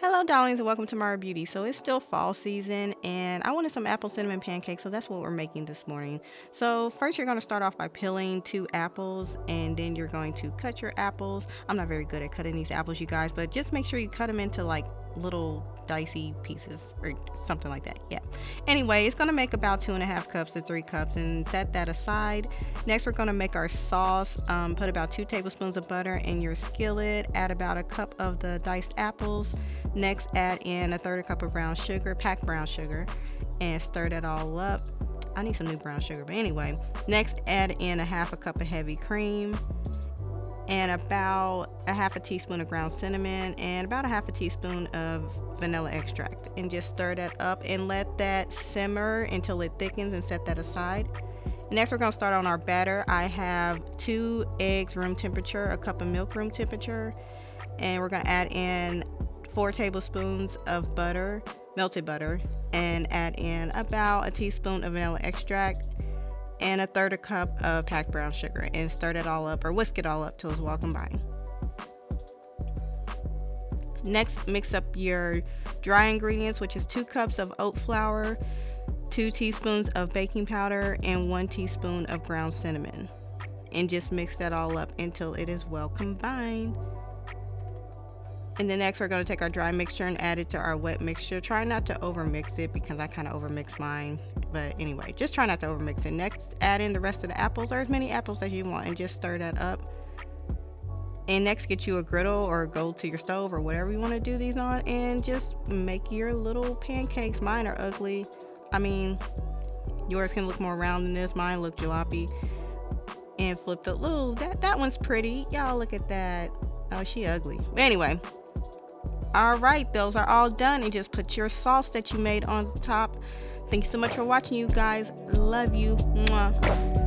Hello, darlings, and welcome to Mara Beauty. So it's still fall season, and I wanted some apple cinnamon pancakes, so that's what we're making this morning. So first, you're going to start off by peeling 2 apples, and then you're going to cut your apples. I'm not very good at cutting these apples, you guys, but just make sure you cut them into like little dicey pieces or something like that. Yeah. Anyway, it's going to make about 2.5 cups to 3 cups, and set that aside. Next, we're going to make our sauce. Put about 2 tablespoons of butter in your skillet. Add about a cup of the diced apples. Next, add in a third cup of brown sugar, packed brown sugar, and stir that all up. I need some new brown sugar, but anyway. Next, add in a half a cup of heavy cream and about a half a teaspoon of ground cinnamon and about a half a teaspoon of vanilla extract, and just stir that up and let that simmer until it thickens, and set that aside. Next, we're going to start on our batter. I have 2 eggs room temperature, a cup of milk room temperature, and we're going to add in 4 tablespoons of butter, melted butter, and add in about a teaspoon of vanilla extract and a third a cup of packed brown sugar, and stir it all up, or whisk it all up till it's well combined. Next, mix up your dry ingredients, which is 2 cups of oat flour, 2 teaspoons of baking powder, and 1 teaspoon of ground cinnamon, and just mix that all up until it is well combined. And then next, we're going to take our dry mixture and add it to our wet mixture. Try not to overmix it because I kind of overmix mine. But anyway, just try not to overmix it. Next, add in the rest of the apples, or as many apples as you want, and just stir that up. And next, get you a griddle or go to your stove or whatever you want to do these on, and just make your little pancakes. Mine are ugly. I mean, yours can look more round than this. Mine look jalopy and flipped up. Ooh, that one's pretty. Y'all look at that. Oh, she ugly. But anyway. Alright, those are all done, and just put your sauce that you made on the top. Thanks so much for watching, you guys. Love you. Mwah.